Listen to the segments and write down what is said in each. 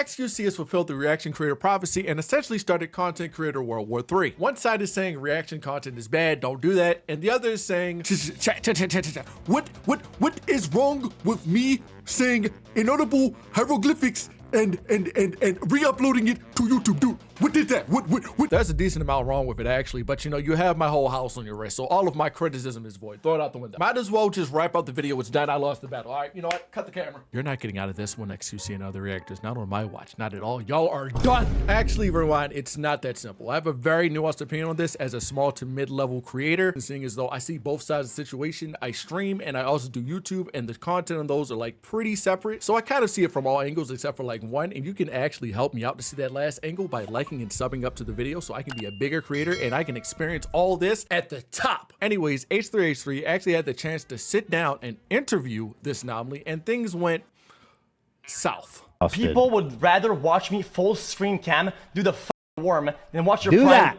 XQC has fulfilled the reaction creator prophecy and essentially started content creator World War III. One side is saying reaction content is bad, don't do that, and the other is saying, what is wrong with me saying inaudible hieroglyphics and re-uploading it to YouTube? Dude, what did that? What? There's a decent amount wrong with it actually, but you know, you have my whole house on your wrist, so all of my criticism is void. Throw it out the window. Might as well just wrap up the video. It's done. I lost the battle. All right, you know what? Cut the camera. You're not getting out of this one, XQC and other reactors. Not on my watch. Not at all. Y'all are done. Actually, rewind. It's not that simple. I have a very nuanced opinion on this as a small to mid-level creator, seeing as though I see both sides of the situation. I stream and I also do YouTube, and the content on those are like pretty separate. So I kind of see it from all angles except for like one, and you can actually help me out to see that last angle by liking and subbing up to the video so I can be a bigger creator and I can experience all this at the top. Anyways, H3H3 actually had the chance to sit down and interview this anomaly, and things went south. People would rather watch me full screen cam do the worm than watch your prime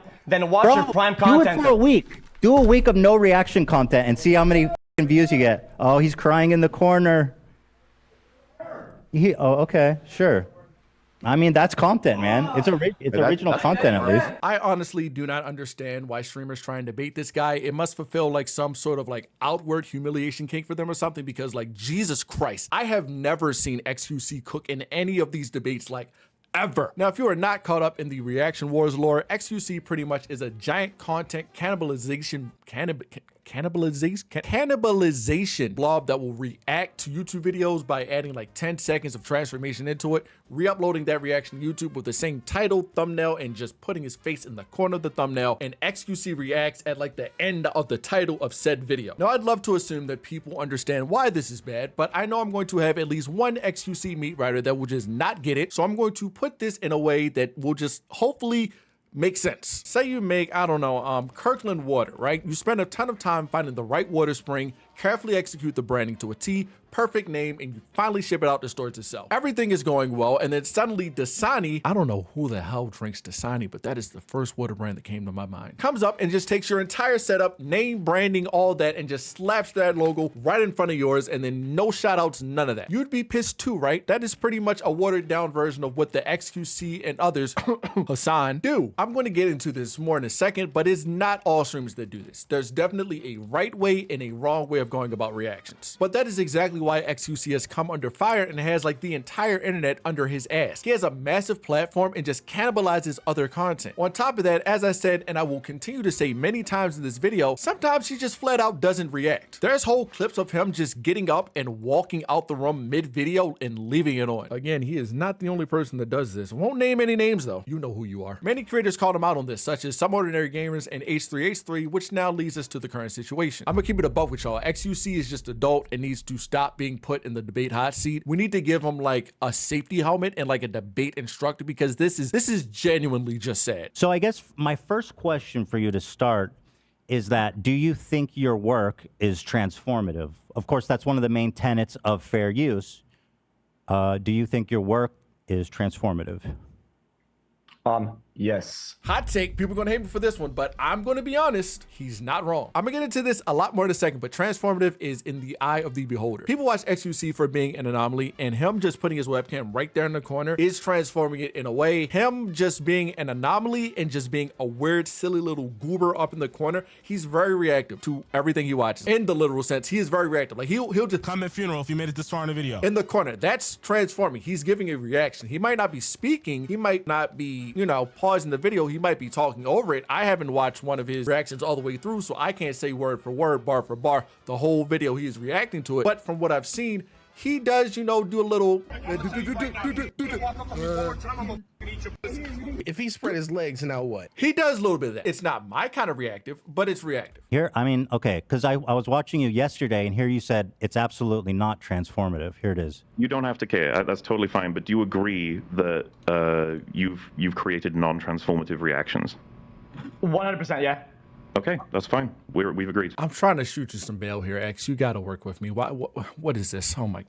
content. Do it for a week. Do a week of no reaction content and see how many views you get. Oh, he's crying in the corner. Oh, okay, sure. I mean, that's content, man. It's original content, at least. I honestly do not understand why streamers try and debate this guy. It must fulfill like some sort of like outward humiliation kink for them or something, because like, Jesus Christ, I have never seen XQC cook in any of these debates like ever. Now, if you are not caught up in the reaction wars lore, XQC pretty much is a giant content cannibalization blob that will react to YouTube videos by adding like 10 seconds of transformation into it, re-uploading that reaction to YouTube with the same title, thumbnail, and just putting his face in the corner of the thumbnail, and XQC reacts at like the end of the title of said video. Now, I'd love to assume that people understand why this is bad, but I know I'm going to have at least one XQC meat writer that will just not get it, so I'm going to put this in a way that will just hopefully make sense. Say you make, I don't know, Kirkland water, right? You spend a ton of time finding the right water spring, carefully execute the branding to a T, perfect name, and you finally ship it out to stores to sell. Everything is going well, and then suddenly Dasani, I don't know who the hell drinks Dasani, but that is the first water brand that came to my mind, comes up and just takes your entire setup, name, branding, all that, and just slaps that logo right in front of yours, and then no shout outs, none of that. You'd be pissed too, right? That is pretty much a watered down version of what the XQC and others, Hassan, do. I'm going to get into this more in a second, but it's not all streamers that do this. There's definitely a right way and a wrong way of going about reactions. But that is exactly why XQC has come under fire and has like the entire internet under his ass. He has a massive platform and just cannibalizes other content. On top of that, as I said, and I will continue to say many times in this video, sometimes he just flat out doesn't react. There's whole clips of him just getting up and walking out the room mid-video and leaving it on. Again, he is not the only person that does this. Won't name any names though. You know who you are. Many creators called him out on this, such as Some Ordinary Gamers and H3H3, which now leads us to the current situation. I'm gonna keep it above with y'all. XQC is just adult and needs to stop being put in the debate hot seat. We need to give him like a safety helmet and like a debate instructor, because this is genuinely just sad. So I guess my first question for you to start is that, do you think your work is transformative? Of course, that's one of the main tenets of fair use. Do you think your work is transformative? Yes. Hot take. People are going to hate me for this one, but I'm going to be honest. He's not wrong. I'm going to get into this a lot more in a second, but transformative is in the eye of the beholder. People watch XQC for being an anomaly, and him just putting his webcam right there in the corner is transforming it in a way. Him just being an anomaly and just being a weird, silly little goober up in the corner, he's very reactive to everything he watches. In the literal sense, he is very reactive. Like he'll just comment funeral if you made it this far in the video. In the corner. That's transforming. He's giving a reaction. He might not be speaking. He might not be, you know, pausing the video. He might be talking over it. I haven't watched one of his reactions all the way through, so I can't say word for word, bar for bar, the whole video he is reacting to it. But from what I've seen, he does, you know, do a little. If he spread his legs, now what? He does a little bit of that. It's not my kind of reactive, but it's reactive. Here, I mean, okay, because I was watching you yesterday, and here you said it's absolutely not transformative. Here it is. You don't have to care. That's totally fine. But do you agree that you've created non-transformative reactions? 100%, yeah. Okay, that's fine. We've agreed. I'm trying to shoot you some bail here, X. You got to work with me. What is this? Oh my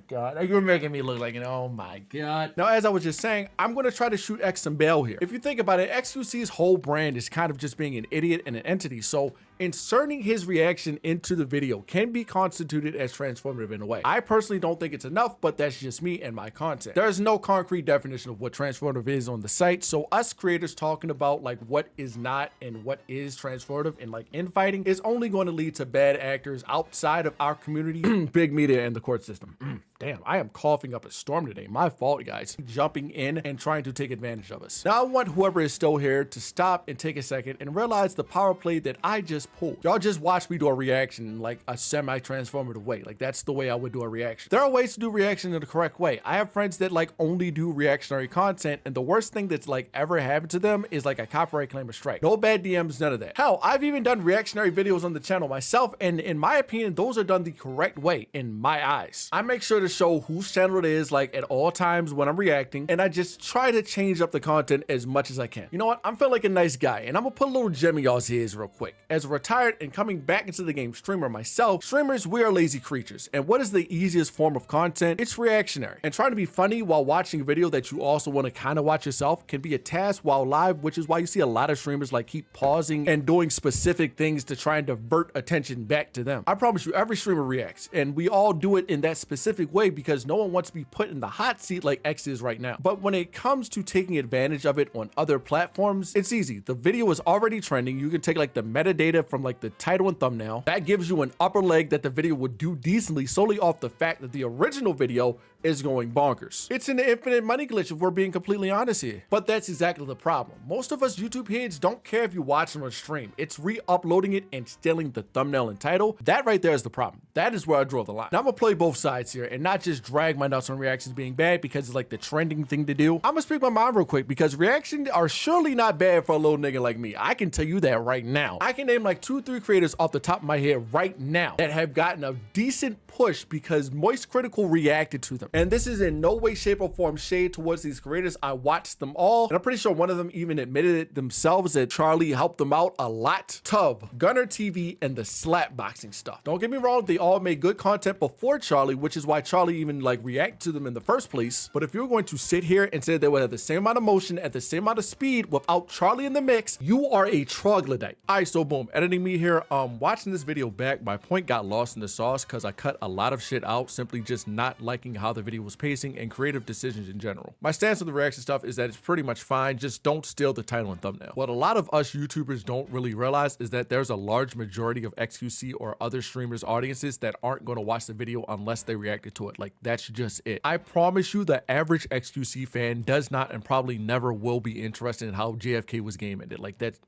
God. You're making me look like an, oh my God. Now, as I was just saying, I'm going to try to shoot X some bail here. If you think about it, XQC's whole brand is kind of just being an idiot and an entity. So Inserting his reaction into the video can be constituted as transformative in a way. I personally don't think it's enough, but that's just me and my content. There is no concrete definition of what transformative is on the site, so us creators talking about like what is not and what is transformative and like infighting is only going to lead to bad actors outside of our community, big media, and the court system. Damn, I am coughing up a storm today. My fault, guys. Jumping in and trying to take advantage of us. Now I want whoever is still here to stop and take a second and realize the power play that I just pulled. Y'all just watched me do a reaction in like a semi-transformative way. Like that's the way I would do a reaction. There are ways to do reaction in the correct way. I have friends that like only do reactionary content, and the worst thing that's like ever happened to them is like a copyright claim or strike. No bad DMs, none of that. Hell, I've even done reactionary videos on the channel myself, and in my opinion, those are done the correct way in my eyes. I make sure to show whose channel it is like at all times when I'm reacting, and I just try to change up the content as much as I can. You know what? I'm feeling like a nice guy, and I'm gonna put a little gem in y'all's ears real quick. As a retired and coming back into the game streamer myself, streamers, we are lazy creatures, and what is the easiest form of content? It's reactionary. And trying to be funny while watching a video that you also want to kind of watch yourself can be a task while live, which is why you see a lot of streamers like keep pausing and doing specific things to try and divert attention back to them. I promise you, every streamer reacts, and we all do it in that specific way because no one wants to be put in the hot seat like X is right now. But when it comes to taking advantage of it on other platforms, it's easy. The video is already trending. You can take like the metadata from like the title and thumbnail. That gives you an upper leg that the video would do decently solely off the fact that the original video is going bonkers. It's an infinite money glitch if we're being completely honest here. But that's exactly the problem. Most of us YouTube heads don't care if you watch them on stream. It's re-uploading it and stealing the thumbnail and title. That right there is the problem. That is where I draw the line. Now I'm gonna play both sides here and not just drag my nuts on reactions being bad because it's like the trending thing to do. I'm gonna speak my mind real quick because reactions are surely not bad for a little nigga like me. I can tell you that right now. I can name like 2-3 creators off the top of my head right now that have gotten a decent push because Moist Critical reacted to them. And this is in no way, shape, or form shade towards these creators. I watched them all, and I'm pretty sure one of them even admitted it themselves that Charlie helped them out a lot. Tub, Gunner TV, and the slapboxing stuff. Don't get me wrong, they all made good content before Charlie, which is why Charlie even like react to them in the first place. But if you're going to sit here and say they would have the same amount of motion at the same amount of speed without Charlie in the mix, you are a troglodyte. All right, so boom, editing me here. Watching this video back, my point got lost in the sauce because I cut a lot of shit out, simply just not liking how the video was pacing and creative decisions in general. My stance on the reaction stuff is that it's pretty much fine, just don't steal the title and thumbnail. What a lot of us YouTubers don't really realize is that there's a large majority of XQC or other streamers audiences that aren't going to watch the video unless they reacted to it. Like that's just it. I promise you the average XQC fan does not and probably never will be interested in how JFK was game ended. Like that's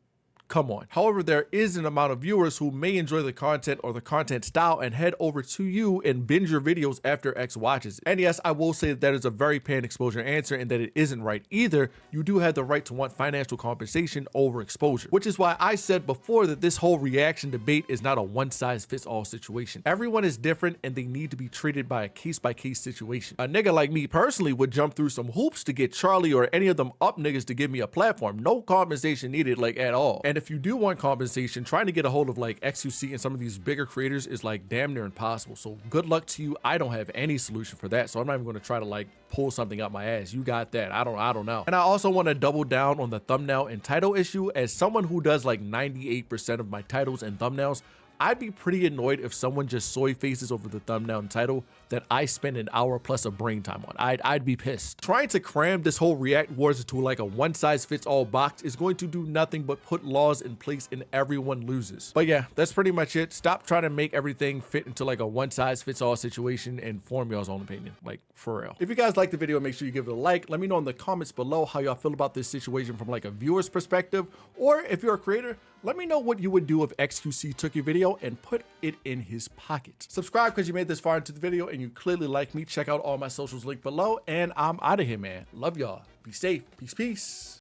come on. However, there is an amount of viewers who may enjoy the content or the content style and head over to you and binge your videos after X watches it. And yes, I will say that is a very pan exposure answer and that it isn't right either. You do have the right to want financial compensation over exposure, which is why I said before that this whole reaction debate is not a one-size-fits-all situation. Everyone is different and they need to be treated by a case-by-case situation. A nigga like me personally would jump through some hoops to get Charlie or any of them up niggas to give me a platform. No compensation needed like at all. And if you do want compensation, trying to get a hold of like XQC and some of these bigger creators is like damn near impossible. So good luck to you. I don't have any solution for that. So I'm not even going to try to like pull something out my ass. You got that. I don't know. And I also want to double down on the thumbnail and title issue. As someone who does like 98% of my titles and thumbnails, I'd be pretty annoyed if someone just soy faces over the thumbnail and title that I spend an hour plus of brain time on. I'd be pissed. Trying to cram this whole React Wars into like a one-size-fits-all box is going to do nothing but put laws in place and everyone loses. But yeah, that's pretty much it. Stop trying to make everything fit into like a one-size-fits-all situation and form y'all's own opinion. Like, for real. If you guys like the video, make sure you give it a like. Let me know in the comments below how y'all feel about this situation from like a viewer's perspective. Or if you're a creator, let me know what you would do if XQC took your video and put it in his pocket. Subscribe because you made this far into the video and you clearly like me. Check out all my socials linked below, and I'm out of here, man. Love y'all. Be safe. Peace, peace.